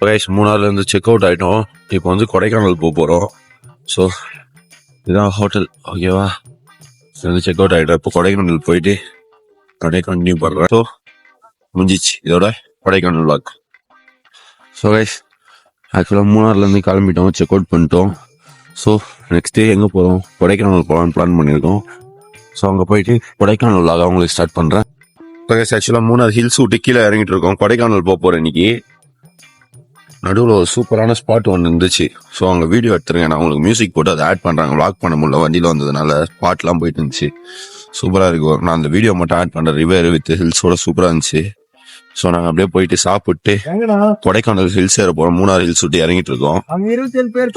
Guys மூணார்லேருந்து check out ஆகிட்டோம். இப்போ வந்து கொடைக்கானல் போக போகிறோம். ஸோ இதுதான் ஹோட்டல், ஓகேவா? வந்து செக் அவுட் ஆகிட்டோம். இப்போ கொடைக்கானல் போயிட்டு அப்படியே கண்டினியூ பண்ணுறேன். ஸோ முடிஞ்சிச்சு இதோட கொடைக்கானல் வாக். ஸோ கைஸ் ஆக்சுவலாக மூணார்லேருந்து கிளம்பிட்டோம், செக் அவுட் பண்ணிட்டோம். ஸோ நெக்ஸ்ட் டே எங்கே போகிறோம்? கொடைக்கானல் போகலான்னு பிளான் பண்ணியிருக்கோம். ஸோ அங்கே போயிட்டு கொடைக்கானல் வாக் அவங்களுக்கு ஸ்டார்ட் பண்ணுறேன். ஸோ கைஸ் ஆக்சுவலாக மூணார் ஹில்ஸ் விட்டு கீழே இறங்கிட்டு இருக்கோம். கொடைக்கானல் போக போகிறேன் இன்னைக்கு. நடுவில் ஒரு சூப்பரான ஸ்பாட் ஒன்று இருந்துச்சு. ஸோ அவங்க வீடியோ எடுத்துருங்க, நான் உங்களுக்கு மியூசிக் போட்டு அதை ஆட் பண்ணுறாங்க. வாக் பண்ண முடியல, வண்டியில் வந்ததுனால ஸ்பாட்லாம் போயிட்டு இருந்துச்சு. சூப்பராக இருக்கும். நான் அந்த வீடியோ மட்டும் ஆட் பண்ணுறேன். ரிவர் வித் ஹில்ஸோட சூப்பராக இருந்துச்சு. ஸோ நாங்கள் அப்படியே போயிட்டு சாப்பிட்டு கொடைக்கானல் ஹில்ஸ் ஏற போகிறோம். மூணார் ஹில்ஸ் விட்டு இறங்கிட்டு இருக்கோம்.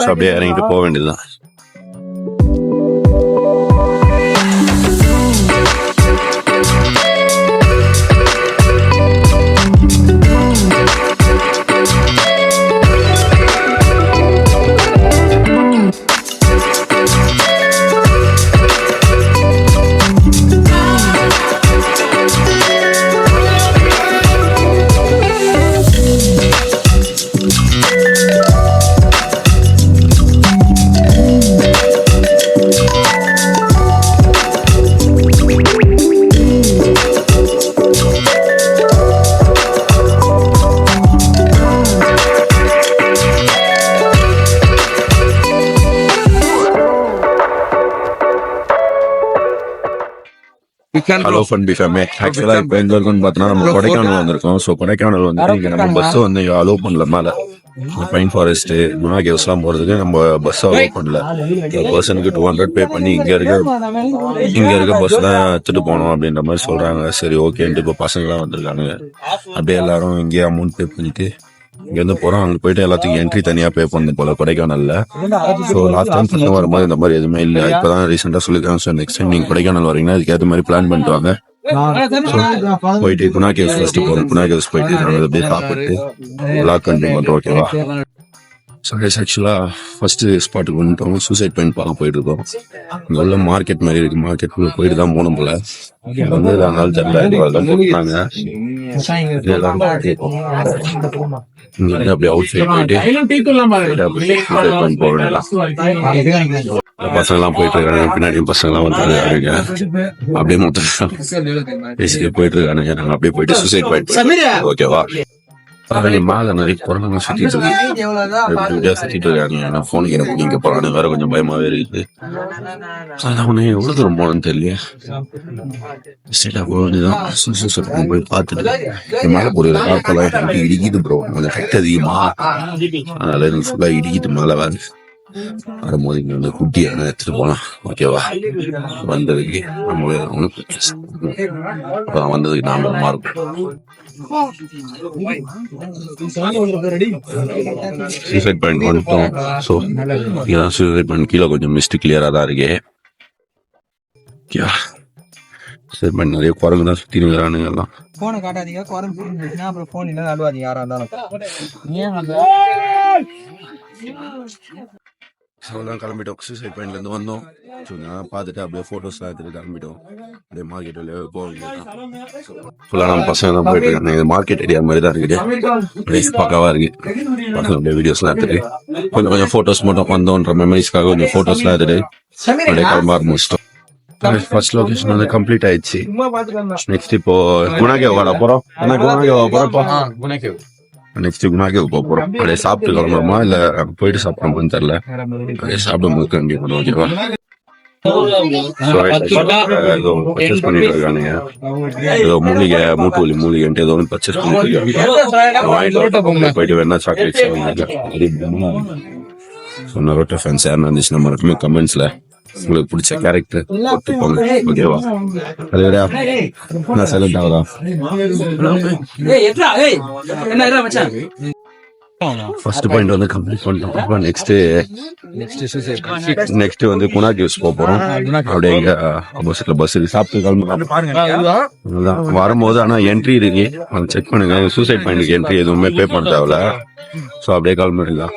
ஸோ அப்படியே இறங்கிட்டு போக வேண்டியதுதான். ஹலோ ஃபன் பிஃபேமே. ஆக்சுவலாக இப்போ எங்க இருக்குன்னு பார்த்தோன்னா நம்ம கொடைக்கானல் வந்திருக்கோம். ஸோ கொடைக்கானல் வந்து இங்கே நம்ம பஸ்ஸை வந்து அலோவ் பண்ணல. மேலே பைன் ஃபாரஸ்ட் குணா கேவ்ஸ்லாம் போகிறதுக்கு நம்ம பஸ்ஸை அலோவ் பண்ணல. பர்சனுக்கு 200 பே பண்ணி இங்கே இருக்க பஸ் தான் எடுத்துட்டு போனோம் அப்படின்ற மாதிரி சொல்கிறாங்க. சரி ஓகேன்ட்டு இப்போ பசங்களாம் வந்திருக்காங்க. அப்படியே எல்லாரும் இங்கேயே அமௌண்ட் பே பண்ணிட்டு இங்கேருந்து போகிறோம். அங்கே போயிட்டு எல்லாத்துக்கும் என்ட்ரி தனியாக பே பண்ணணும் போல கொடைக்கானலில். ஸோ லாஸ்ட் டைம் பசங்க வரும்போது இந்த மாதிரி எதுவுமே இல்லை. இப்போ தான் ரீசெண்டாக சொல்லியிருக்காங்க. ஸோ நெக்ஸ்ட் டைம் நீங்கள் கொடைக்கானல் வரீங்கன்னா அதுக்கேற்ற மாதிரி பிளான் பண்ணிட்டு வாங்க. போயிட்டு குணா கேவ்ஸ் ஃபர்ஸ்ட் போகிறோம். குணா கேவ்ஸ் போயிட்டு அப்படியே சாப்பிட்டு விளாக் கண்டினியூ பண்ணுறோம், ஓகேவா? ஸோ ஆக்சுவலாக ஃபர்ஸ்ட் ஸ்பாட்டுக்கு வந்துட்டோம். சூசைட் பாயிண்ட் பார்க்க போயிட்டு இருக்கோம். இங்கே உள்ள மார்க்கெட் மாதிரி இருக்கு. மார்க்கெட்டுக்குள்ள போயிட்டு தான் போகணும் போல. வந்து அதனால தெரியல இங்க அப்படியே அவுட் சைட் போயிட்டு பசங்க எல்லாம் போயிட்டு இருக்காங்க. பின்னாடி பசங்க எல்லாம் வந்து அப்படியே மொத்தம் பேசிட்டு போயிட்டு இருக்கானுங்க. நாங்க அப்படியே போயிட்டு சூசைட் பாயிண்ட், ஓகேவா? மேல நிறைய குரங்கு சுத்திட்டு இருக்காங்க. போனுக்கு எனக்கு நீங்க போறானு வேற கொஞ்சம் பயமாவே இருக்குது. அதான் எவ்வளவு தூரம் போனோம்னு தெரியல. ஸ்ட்ரெயிட்டா போக வேண்டியதான். போய் பார்த்துட்டு மேல போடுறது இடிக்குது ப்ரோ. கொஞ்சம் ஹைட் அதிகமா, அதனால எனக்கு ஃபுல்லா இடிக்குது மேல வேறு. வரும்போது இங்க வந்து குட்டியான எடுத்துட்டு போலாம், ஓகேவா? வந்ததுக்கு நம்ம வந்ததுக்கு நாம இருக்கும். சூசைட் பாயிண்ட் வந்துட்டோம். ஸோ இதான் சூசைட் பாயிண்ட். கீழே கொஞ்சம் மிஸ்ட் கிளியரா தான் இருக்கு. சூசைட் பாயிண்ட் நிறைய குரங்கு தான் சுத்தி இருக்கிறானுங்க. எல்லாம் போனை காட்டாதீங்க, குரங்கு அப்புறம் போன் இல்லை அழுவாதீங்க யாரா இருந்தாலும். அவ்வளோதான் கிளம்பிட்டோம். சூசைட் பாயிண்ட்லேருந்து வந்தோம். ஸோ நான் பார்த்துட்டு அப்படியே ஃபோட்டோஸ்லாம் எடுத்துட்டு கிளம்பிட்டோம். அப்படியே மார்க்கெட் வழியாக போவீங்க. ஃபுல்லாக நம்ம பசங்க தான் போயிட்டு இருக்காங்க. இது மார்க்கெட் ஏரியா மாதிரி தான் இருக்குது. பக்காவாக இருக்கு. பசங்க அப்படியே வீடியோஸ்லாம் எடுத்துட்டு கொஞ்சம் ஃபோட்டோஸ் மட்டும் வந்தோன்ற மெமரிஸ்க்காக கொஞ்சம் ஃபோட்டோஸ்லாம் எடுத்துட்டு அப்படியே கிளம்ப ஆரம்பிச்சிட்டோம். ஃபர்ஸ்ட் லொகேஷன் வந்து கம்ப்ளீட் ஆயிடுச்சு. நெக்ஸ்ட் இப்போ குணாகேவ் வர போகிறோம். நெக்ஸ்ட் குணாகேவ் போக போறோம். அப்படியே சாப்பிட்டு கிளம்புறோமா இல்ல போயிட்டு சாப்பிடணும்னு தெரியல. அப்படியே சாப்பிடும் போது கண்டிப்பா பண்ணுவோம், ஓகேவா? பர்ச்சேஸ் பண்ணிட்டு இருக்கானுங்க. ஏதோ மூலிகை, மூட்டு வலி மூலிகைன்ட்டு ஏதோ ஒன்று பர்ச்சேஸ் பண்ணிட்டு இருக்காங்க. போயிட்டு வேணா சாக்லேட் சொன்ன ரோட்டோ ஃபேன்ஸ் யாருன்னு இருந்துச்சுன்னா மறக்காம கமெண்ட்ஸ்ல உங்களுக்கு பிடிச்ச கேரக்டர் போட்டுப்போங்க, ஓகேவா? அதுவரையா நான் சைலண்ட் ஆகுதா? ஃபர்ஸ்ட் பாயிண்ட் வந்து கம்ப்ளீட் பண்ணிட்டோம். நெக்ஸ்ட் வந்து குணா கேவ்ஸ் போக போறோம். அப்படியே எங்க ஆப்போசிட்ல பஸ் சாப்பிட்டு கிளம்புறோம். வரும்போது ஆனா என்ட்ரி இருக்கு, அதை செக் பண்ணுங்க. சூசைட் பாயிண்ட்க்கு என்ட்ரி எதுவுமே பே பண்ண தேவையில்ல. ஸோ அப்படியே கிளம்பிடலாம்.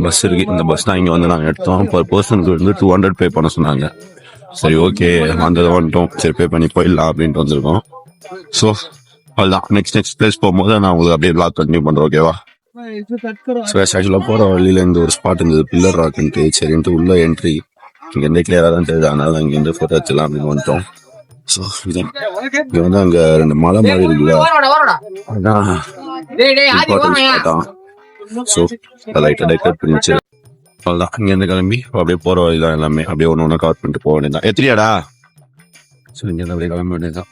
பஸ் இருக்கு. இந்த பஸ் தான் இங்க வந்து நாங்கள் எடுத்தோம். பர் பர்சனுக்கு வந்து 200 பே பண்ண சொன்னாங்க. சரி ஓகே, வந்ததை வந்துட்டோம். சரி பே பண்ணி போயிடலாம் அப்படின்ட்டு வந்திருக்கோம். ஸோ அதுதான் நெக்ஸ்ட் பிளேஸ் போகும்போது நான் உங்களுக்கு அப்படியே விளாக் கண்டினியூ பண்றேன், ஓகேவா? ஸோ ஆக்சுவலாக போகிற வழியில இந்த ஒரு ஸ்பாட் இருந்தது, பில்லர் ராக்குன்ட்டு. சரின்ட்டு உள்ள என்ட்ரி இங்கேருந்து கிளியராக தான் தெரியுது, அதனால அங்கேருந்து ஃபோட்டோ எடுத்துலாம் அப்படின்னு வந்துட்டோம். ஸோ இங்கே வந்து அங்கே 2 மலை மாதிரி இருக்குல்ல, அதான் இம்பார்ட்டன்ஸ் ஸ்பாட்டான். ஸோ லைட்டாக டெக்கரேட் பண்ணிச்சு. அவ்வளோதான், இங்கேருந்து கிளம்பி அப்படியே போகிற வழி தான் எல்லாமே. அப்படியே ஒன்று ஒன்று கவர் பண்ணிட்டு போக வேண்டியதான். எத்திரியாடா? ஸோ இங்கேருந்து அப்படியே கிளம்ப வேண்டியதுதான்.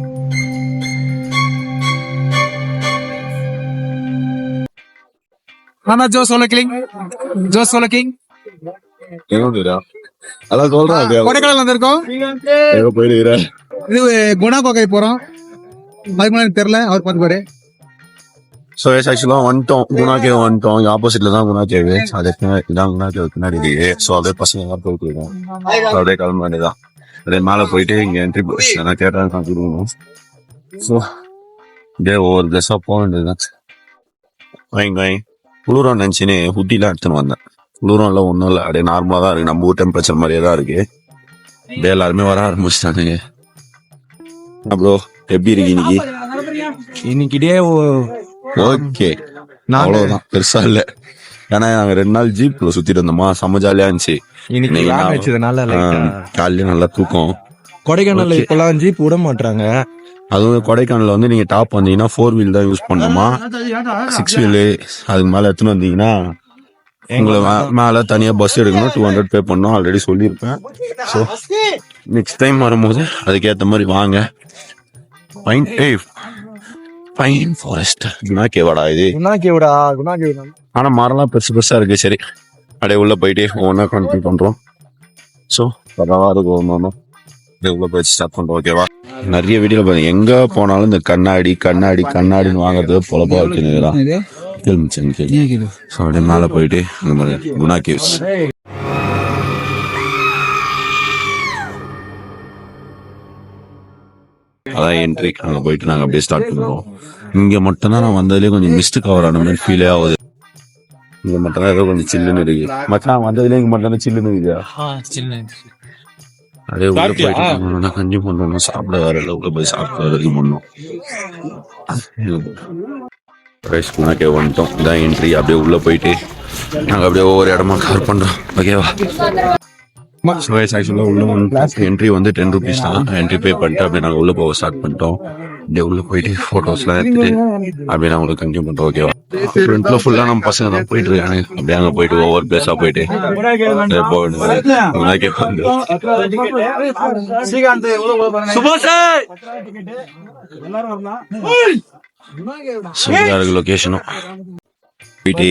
ஆனா ஜோஸ் கிங் அதான் சொல்றேன், கொடைக்கானல் வந்திருக்கோம். போயிடுகிறேன். இது குணா கோகை போறோம். அதுக்கு முன்னாடி தெரியல, அவர் பார்த்துப்பாரு. ஸோ ஆக்சுவலாக வந்துட்டோம், குணா கேவ் வந்துட்டோம். இங்கே ஆப்போசிட்ல தான் குணா கேவ், அதுக்கு இதான் குணா கேவ் பின்னாடி இருக்கு. ஸோ அப்படியே பசங்க எல்லாம் போயிட்டு இருக்கோம். அப்படியே கிளம்ப வேண்டியதான். அப்படியே மேலே போயிட்டு இங்கே என்ட்ரி நான் கேட்டால் நான் கொடுக்கணும். ஸோ அப்படியே ஒவ்வொரு ட்ரெஸ்ஸாக போக வேண்டியதுதான். வாங்க குளிரம் நினச்சின்னு ஹுட்டிலாம் எடுத்துன்னு வந்தேன். குளிரம்ல ஒன்றும் இல்லை, அப்படியே நார்மலாக தான் இருக்கு, நம்ம ஊர் டெம்பரேச்சர் மாதிரியே தான் இருக்கு. அப்படியே எல்லாருமே வர ஆரம்பிச்சிட்டானுங்க. ப்ரோ எப்படி இருக்கு இன்னைக்கு? இன்னைக்கிட்டே ஓகே, அவ்வளவுதான், பெருசா இல்ல. ஏன்னா நாங்க 2 நாள் ஜீப்ல சுத்திட்டு இருந்தோமா, செம்ம ஜாலியா இருந்துச்சு. காலையில நல்லா தூக்கம். கொடைக்கானல் இப்பெல்லாம் ஜீப் விட மாட்டாங்க. அதுவும் கொடைக்கானல்ல வந்து நீங்க டாப் வந்தீங்கன்னா 4 வீல் தான் யூஸ் பண்ணணுமா, 6 வீலு அதுக்கு மேல எடுத்துன்னு வந்தீங்கன்னா உங்களை மேல தனியா பஸ் எடுக்கணும், 200 பே பண்ணணும். ஆல்ரெடி சொல்லியிருப்பேன். ஸோ நெக்ஸ்ட் டைம் வரும்போது அதுக்கேற்ற மாதிரி வாங்க. பைன் ஃபாரஸ்ட் குணா கேவாடா இது? ஆனா மரம்லாம் பெருசு பெருசா இருக்கு. சரி அப்படியே உள்ள போயிட்டு ஒவ்வொன்றா கண்டினியூ பண்றோம். ஸோ பரவாயில்ல, அதுக்கு ஒன்று உள்ள போய் ஸ்டார்ட் பண்றோம். ஓகேவா? நிறைய வீடியோ பாருங்க, எங்க போனாலும் இந்த கண்ணாடின்னு வாங்குறது பொழப்பா வச்சுருக்கிறான். அப்படியே மேல போயிட்டு குணா கேவ்ஸ். அதான் என்ட்ரி. அங்க போயிட்டு நாங்க அப்படியே ஸ்டார்ட் பண்ணுவோம். இங்க மட்டும்தான் நான் வந்ததுலேயே கொஞ்சம் மிஸ்ட் கவர் ஆன மாதிரி ஃபீலே ஆகுது. இங்க மட்டும் தான் ஏதோ கொஞ்சம் சில்லுன்னு இருக்கு. மச்சான் வந்ததுலேயே இங்க மட்டும் தான் சில்லுன்னு இருக்குதா? அதே உள்ள போயிட்டு கஞ்சி பண்ணணும், சாப்பிட வர உள்ள போய் சாப்பிட்டு வரைக்கும் பண்ணோம். ரைஸ்குனாக்கே வந்துட்டோம். இதான் என்ட்ரி. அப்படியே உள்ள போயிட்டு நாங்கள் அப்படியே ஒவ்வொரு இடமா கவர் பண்றோம். ஓகேவா? ஆக்சுவலாக உள்ள என்ட்ரி வந்து 10 rupees தான். என்ட்ரி பே பண்ணிட்டு அப்படியே நாங்கள் உள்ள போக ஸ்டார்ட் பண்ணிட்டோம். அப்படியே உள்ள போயிட்டு போட்டோஸ்லாம் எடுத்துட்டு அப்படியே நான் உங்களுக்கு கண்டினியூ பண்ணுறோம். ஓகேவா? ஃப்ரண்ட்ல ஃபுல்லா நம்ம பசங்க தான் போயிட்டு இருக்காங்க. அப்படியே அங்கே போயிட்டு ஒவ்வொரு பிளேஸா போயிட்டு சூப்பரா இருக்கு லொகேஷனும். போயிட்டு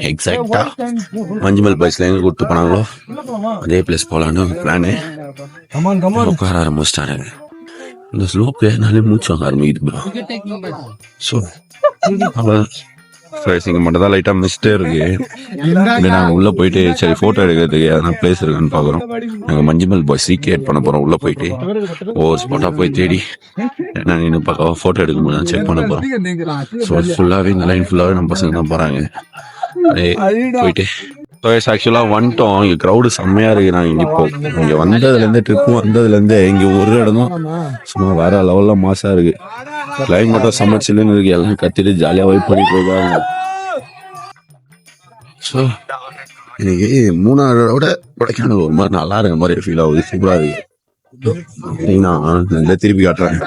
எக்ஸாக்டா மஞ்சுமல் பஸ்ல எங்க கூப்பிட்டு போனாங்களோ அதே பிளேஸ் போலான்னு பிளானு. உட்கார ஆரம்பிச்சிட்டாரு. இந்த ஸ்லோப் ஏறினாலே மூச்சு வாங்க ஆரம்பிக்குது. ஸோ இங்க மட்டும் தான் லைட்டா மிஸ்டே இருக்கு. நாங்க உள்ள போயிட்டு சரி போட்டோ எடுக்கிறதுக்கு எதனா பிளேஸ் இருக்குன்னு பாக்குறோம். நாங்க மஞ்சுமல் பாய்ஸ் ரீக்ரியேட் பண்ண போறோம். உள்ள போயிட்டு ஒவ்வொரு ஸ்பாட்டா போய் தேடி என்ன நின்று பார்க்க போட்டோ எடுக்கும்போது செக் பண்ண போறோம். ஸோ ஃபுல்லாவே இந்த லைன் ஃபுல்லாவே நம்ம பசங்க தான் போறாங்க. போயிட்டு ஆக்சுவலா வந்துட்டோம். இங்க கிரௌடு செம்மையா இருக்கு. நாங்க இங்க வந்ததுல இருந்து ட்ரிப் வந்ததுல இருந்து இங்க ஒரு இடம் தான் சும்மா வேற லெவல்ல மாசா இருக்கு. கிளைமேட்டும் செம்ம சில்லுன்னு இருக்கு. எல்லாம் கத்திட்டு ஜாலியா வைப் பண்ணிட்டு இருக்காங்க. ஸோ இன்னைக்கு மூணாரோட கொடைக்கானல் ஒரு மாதிரி நல்லா இருக்க மாதிரி ஃபீல் ஆகுது. சூப்பரா இருக்கு. நான் திருப்பி காட்டுறேன்.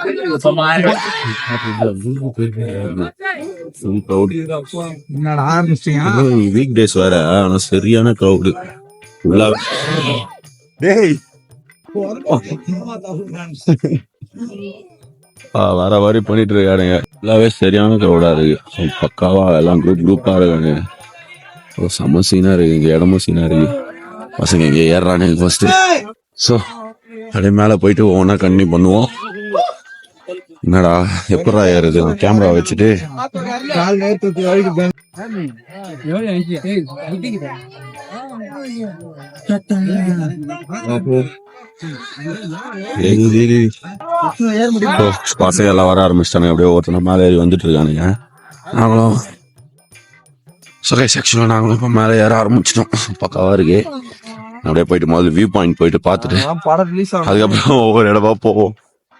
வீக் டேஸ் வேற, ஆனா சரியான கிரௌடு. வர மாதிரி பண்ணிட்டு இருக்காருங்க. ஃபுல்லாவே சரியான கிரௌடா இருக்கு. பக்காவா எல்லாம் குரூப்பா இருக்காங்க. செம்ம சீனா இருக்கு. இங்க இடமும் சீனா இருக்கு. பசங்க இங்க ஏறானு ஃபர்ஸ்ட். ஸோ அப்படியே மேல போயிட்டு ஒவ்வொன்றா கண்டினியூ பண்ணுவோம். என்னடா எப்படா ஏறுது கேமரா வச்சுட்டு? பசங்க எல்லாம் வர ஆரம்பிச்சிட்டாங்க. அப்படியே ஒருத்தன மேலே ஏறி வந்துட்டு இருக்கானுங்க. நாங்களும் செக்ஷன்ல நாங்களும் இப்போ மேலே ஏற ஆரம்பிச்சிட்டோம். பக்காவா இருக்கு. அப்படியே போயிட்டு முதல்ல வியூ பாயிண்ட் போயிட்டு பார்த்துட்டு அதுக்கப்புறம் ஒவ்வொரு இடமா போவோம்.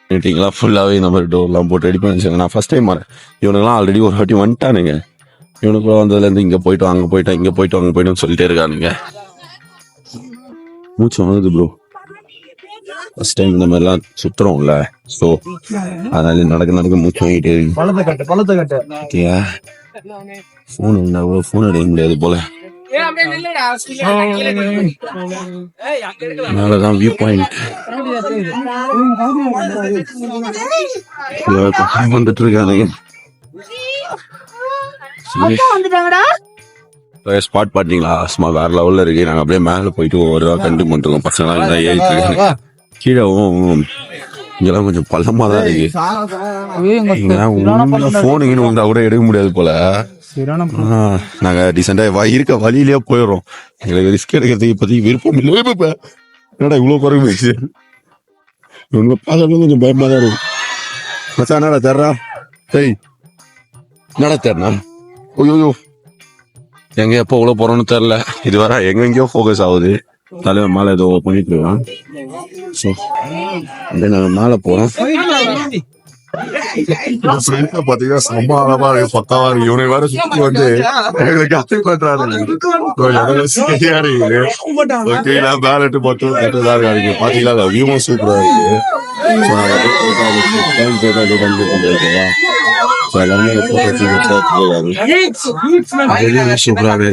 மீட்டிங்லாம் ஃபுல்லாகவே இந்த மாதிரி டோர்லாம் போட்டு ரெடி பண்ணி வச்சாங்க. நான் ஃபர்ஸ்ட் டைம் வரேன். இவனுங்களாம் ஆல்ரெடி ஒரு வாட்டி வந்துட்டானுங்க. இவனுக்குள்ள வந்ததுலேருந்து இங்கே போயிட்டோம் அங்கே போயிட்டோம் இங்கே போயிட்டோம் அங்கே போயிட்டோம்னு சொல்லிட்டே இருக்கானுங்க. மூச்சு வாங்குது ப்ரோ. ஃபர்ஸ்ட் டைம் இந்த மாதிரிலாம் சுத்துறோம்ல, ஸோ அதனால நடக்க மூச்சு வாங்கிட்டே இருக்கு. ஃபோன் இருந்தா கூட ஃபோன் எடுக்க முடியாது போல. மேலதான் வியூ பாயிண்ட் வந்துட்டு இருக்கானுங்க. ஸ்பாட் பாத்தீங்களா, சும்மா வேற லெவல்ல இருக்கு. நாங்க அப்படியே மேல போயிட்டு ஒவ்வொரு கண்டினியூ பண்ணிருக்கோம். பசங்க எல்லாம் ஏறிட்டு இருக்காங்க. கீழவும் இங்கெல்லாம் கொஞ்சம் பள்ளமா தான் இருக்கு. போனுங்கன்னு வந்தா கூட எடுக்க முடியாது போல. நாங்க டீசெண்டா இருக்க வழியிலேயே போயிடுறோம். எங்களுக்கு ரிஸ்க் எடுக்கிறதுக்கு இப்போதைக்கு விருப்பம் இல்லை. என்னடா இவ்வளவு குறைவு போயிடுச்சு. பார்க்கறது கொஞ்சம் பயமா தான் இருக்கு. மச்சான் என்னடா தர்றா? சரி என்னடா தர்றா? ஓய்யோ எங்க எப்போ உள்ள போறோம்னு தெரியல. இது வர எங்கெங்கயோ ஃபோக்கஸ் ஆகுது. தலைவர் மேல ஏதோ பண்ணிட்டு இருக்கான். நாங்க மேல போறோம். பாத்தீங்கன்னா செம்ம அழகா இருக்கு, பக்காவா இருக்கு. இவனை வேற சுத்தி வந்து எங்களுக்கு அத்தை பண்றாரு. பேலட்டு மட்டும் கட்டுறதா இருக்காங்க. பாத்தீங்களா வியூவும் சூப்பரா இருக்கு. சூப்பராகவே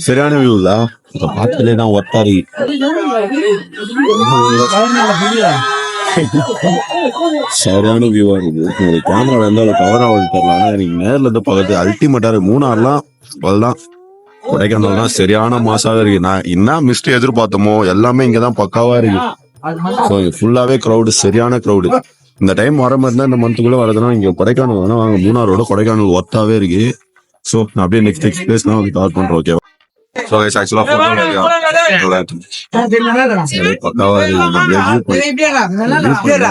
சரியான வியூ தான். பார்த்தாலே தான் ஒட்டாரி. சரியான வியூவா இருக்கு. உங்களுக்கு கேமரா இருந்தாலும் கவர் ஆகுது தெரியல. ஆனா எனக்கு நேர்ல இருந்து பார்க்கறது அல்டிமேட்டா இருக்கு. மூணாறுலாம் அதுதான், கொடைக்கானல் சரியான மாசாவே இருக்கு. நான் என்ன மிஸ்ட் எதிர்பார்த்தோமோ எல்லாமே இங்கதான் பக்காவா இருக்கு. ஃபுல்லாவே கிரௌடு, சரியான கிரௌடு. இந்த டைம் வர மாதிரி தான், இந்த மந்த்துக்குள்ள வரதுன்னா இங்க கொடைக்கானல் வேணா வாங்க. மூணாரோட கொடைக்கானல் ஒர்த்தாவே இருக்கு. ஸோ நான் அப்படியே நெக்ஸ்ட் பிளேஸ் நான் கவர் பண்றேன். ஓகேவா? ஸோ ஆக்சுவலா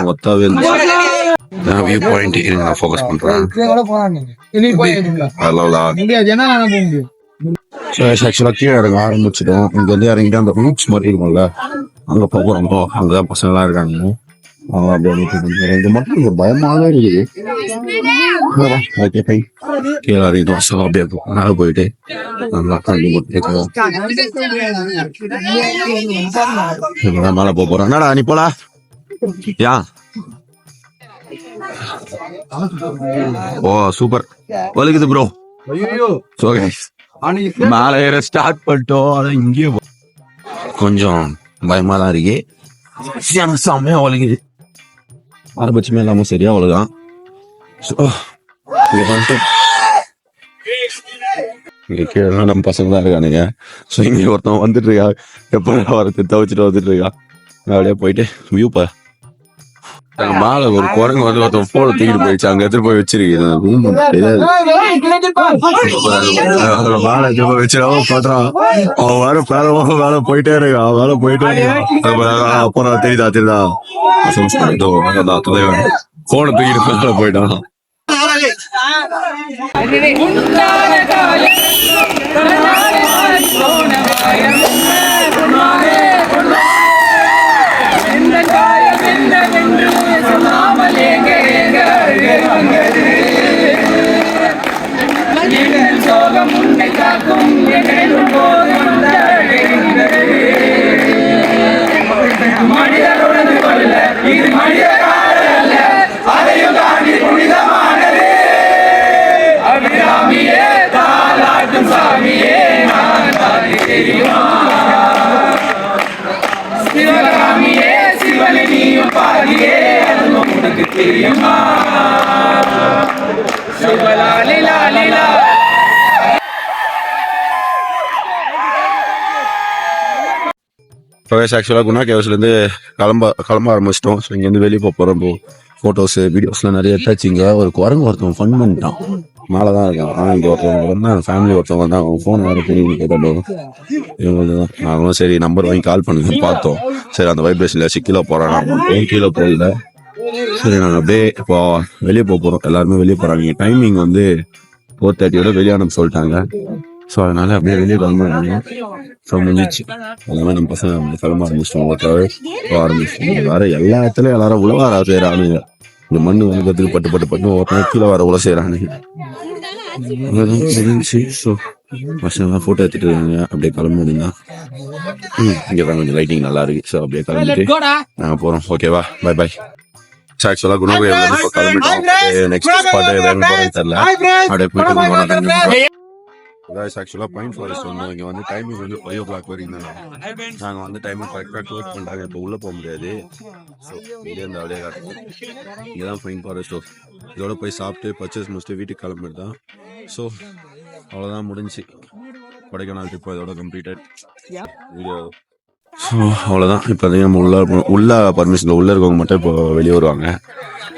ஒர்த்தாவே இருக்கு. வியூ பாயிண்ட் நான் ஃபோக்கஸ் பண்றேன். ஆக்சுவலா கீழே இறங்க ஆரம்பிச்சிட்டோம். இங்க வந்து இறங்கிட்டு அந்த ரூட்ஸ் மாதிரி இருக்கும்ல, அங்க போறோம். அங்கதான் பசங்க எல்லாம் இருக்காங்க. இது மட்டும் ஒரு பயமாவே இருக்குது. கீழே இறங்கிட்டோம். ஸோ அப்படியே மேலே போயிட்டு நல்லா தண்ணி மேலே போறோம். என்னடா நீ போலா யா? ஓ சூப்பர், வலிக்குது ப்ரோ. மேல ஏற ஸ்டார்ட் பண்ணிட்டோம். ஆனா இங்கேயே கொஞ்சம் பயமா தான் இருக்கு. செம்மையா வலிக்குது. ஆரம்பட்சமே இல்லாம சரியா அவ்வளவுதான். இங்க கீழே நம்ம பசங்க தான் இருக்கானுங்க. ஸோ இங்க ஒருத்தன் வந்துட்டு இருக்கா, எப்ப வரத்து தவிச்சிட்டு வந்துட்டு இருக்கா. அப்படியே போயிட்டு வியூ பா. மேல ஒரு குரங்கு வந்து ஒருத்தன் போன தூக்கிட்டு போயிடுச்சு. அங்க எடுத்துட்டு போய் வச்சிருக்கு. மேல எடுத்து போய் வச்சிடாம பண்றான். அவன் வேற போயிட்டே இருக்கான். அவன் வேலை போயிட்டே இருக்கான். அப்புறம் தெரியுதா போன தூக்கிட்டு மேல போயிட்டான். ஆக்சுவலா குணா கேவ்ஸ்ல இருந்து கிளம்ப ஆரம்பிச்சிட்டோம். ஸோ இங்க இருந்து வெளியே போறோம். போட்டோஸ் வீடியோஸ்லாம் நிறைய எடுத்தாச்சு. இங்க ஒரு குரங்கு ஒருத்தவங்க ஃபன் பண்ணிட்டான். மேலதான் இருக்கான். ஆனா இங்க ஒருத்தவங்க வந்தாங்க, ஃபேமிலி ஒருத்தவங்க வந்தாங்க. அவங்க போன் வேற பண்ணி கேட்டோம். இவங்கதான் நாங்களும் சரி நம்பர் வாங்கி கால் பண்ணுங்க பார்த்தோம். சரி அந்த வைப்ரேஷன்ல கீழே போறான். கீழே போகல. சரி நாங்க அப்படியே இப்போ வெளியே போறோம். எல்லாருமே வெளியே போறாங்க. டைமிங் வந்து 4:30 வெளியானம் சொல்லிட்டாங்க. ஸோ அதனால அப்படியே வெளியே கிளம்புறாங்க. ஸோ முடிஞ்சிச்சு எல்லாமே நம்ம பசங்க கிளம்ப ஆரம்பிச்சிட்டோம். ஆரம்பிச்சிட்டோம் வேற எல்லா இடத்துலையும் எல்லாரும் உழவார செய்கிறானுங்க. இந்த மண்ணு வந்து பட்டு ஒருத்தனை கீழே வர உழ செய்கிறானுங்க. ஸோ பசங்களாம் ஃபோட்டோ எடுத்துட்டு இருக்காங்க. அப்படியே கிளம்புனீங்கன்னா இங்கே தான் கொஞ்சம் லைட்டிங் நல்லா இருக்கு. ஸோ அப்படியே கிளம்பிட்டு நாங்கள் போகிறோம். ஓகேவா, பை பை. ஆக்சுவலாக குணோகோயில் வந்து இப்போ கிளம்பிட்டோம். நெக்ஸ்ட் ஸ்பாட்டு வேறு போகிறேன்னு தெரியல. அப்படியே போயிட்டு ஆக்சுவலாக பைன் ஃபாரஸ்ட் வந்தோம். இங்கே வந்து டைமிங் வந்து 5 o'clock வரைக்கும் தானே. நாங்கள் வந்து டைமிங் கரெக்டாக க்ளோஸ் பண்ணிட்டாங்க. இப்போ உள்ளே போக முடியாது. ஸோ இங்கே இருந்து அப்படியே காட்டுவோம். இங்கே தான் பைன் ஃபாரஸ்ட். இதோட போய் சாப்பிட்டு பர்ச்சேஸ் முடிச்சுட்டு வீட்டுக்கு கிளம்பிட்டு தான். ஸோ அவ்வளோதான், முடிஞ்சு கொடைக்கானல் ட்ரிப் இதோட கம்ப்ளீட்டட் வீடியோ. ஸோ அவ்வளோதான். இப்போ நம்ம உள்ள பர்மிஷன் உள்ளே இருக்கவங்க மட்டும் இப்போ வெளியே வருவாங்க.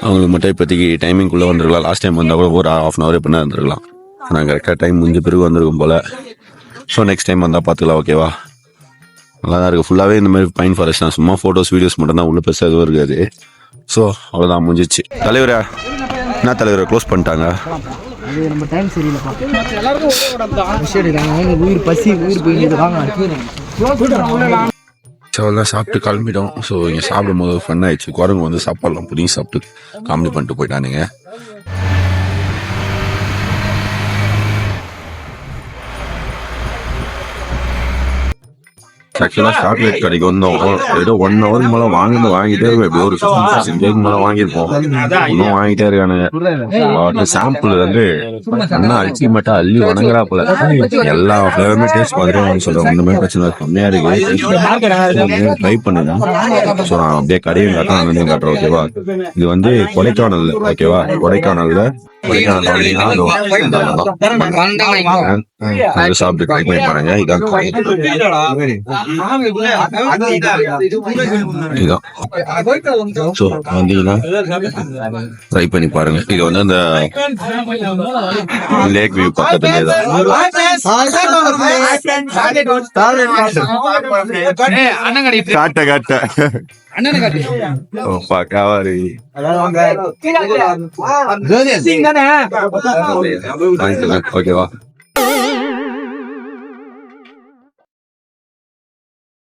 அவங்களுக்கு மட்டும் இப்போதைக்கு டைமிங்குள்ளே வந்துருக்கலாம். லாஸ்ட் டைம் வந்தால் கூட ஒரு 1/2 hour எப்படின்னா இருந்துருக்கலாம். நாங்கள் கரெக்டாக டைம் முடிஞ்ச பிறகு வந்திருக்கும் போல். ஸோ நெக்ஸ்ட் டைம் வந்தால் பார்த்துக்கலாம். ஓகேவா, நல்லா தான் இருக்குது. ஃபுல்லாகவே இந்த மாதிரி பைன் ஃபாரஸ்ட் தான். சும்மா ஃபோட்டோஸ் வீடியோஸ் மட்டும் தான், உள்ள பெருசாக எதுவும் இருக்காது. ஸோ அவ்வளோதான், முடிஞ்சிச்சு. தலைவரா என்ன தலைவரை க்ளோஸ் பண்ணிட்டாங்க. நம்ம டைம் சரியில்லைப்பா. உயிர் பசி உயிர் போயிட்டு ஸோ எல்லாம் சாப்பிட்டு கிளம்பிட்டோம். ஸோ இங்கே சாப்பிடும் போது ஃபன் ஆயிடுச்சு. குரங்கு வந்து சாப்பாடுலாம் புரியும் சாப்பிட்டு காமெடி பண்ணிட்டு போயிட்டானுங்க. ஆக்சுவலாக சாக்லேட் கடைக்கு வந்தோம். ஏதோ 1 hour மேலே வாங்கிட்டே இருக்கோம். எப்படி ஒரு 15 days மேலே வாங்கியிருப்போம். இன்னும் வாங்கிட்டே இருக்கானுங்க. சாம்பிள் வந்து அண்ணா அல்டிமேட்டா அள்ளி வணங்குறா போல. எல்லா ஃபிளேவருமே டேஸ்ட் பார்த்துட்டு சொல்றேன். ஒன்றுமே பிரச்சனை கம்மியா இருக்கு. ட்ரை பண்ணுங்க. ஸோ நான் அப்படியே கடையும் காட்டுறேன், காட்டுறேன். ஓகேவா, இது வந்து கொடைக்கானல். ஓகேவா, கொடைக்கானல் சாப்பிட்டு ட்ரை பண்ணி பாருங்க. இதான் வந்தீங்கன்னா ட்ரை பண்ணி பாருங்க. இது வந்து அந்த லேக் வியூ பக்கத்துலேயே தான். காவாரி ஓகேவா.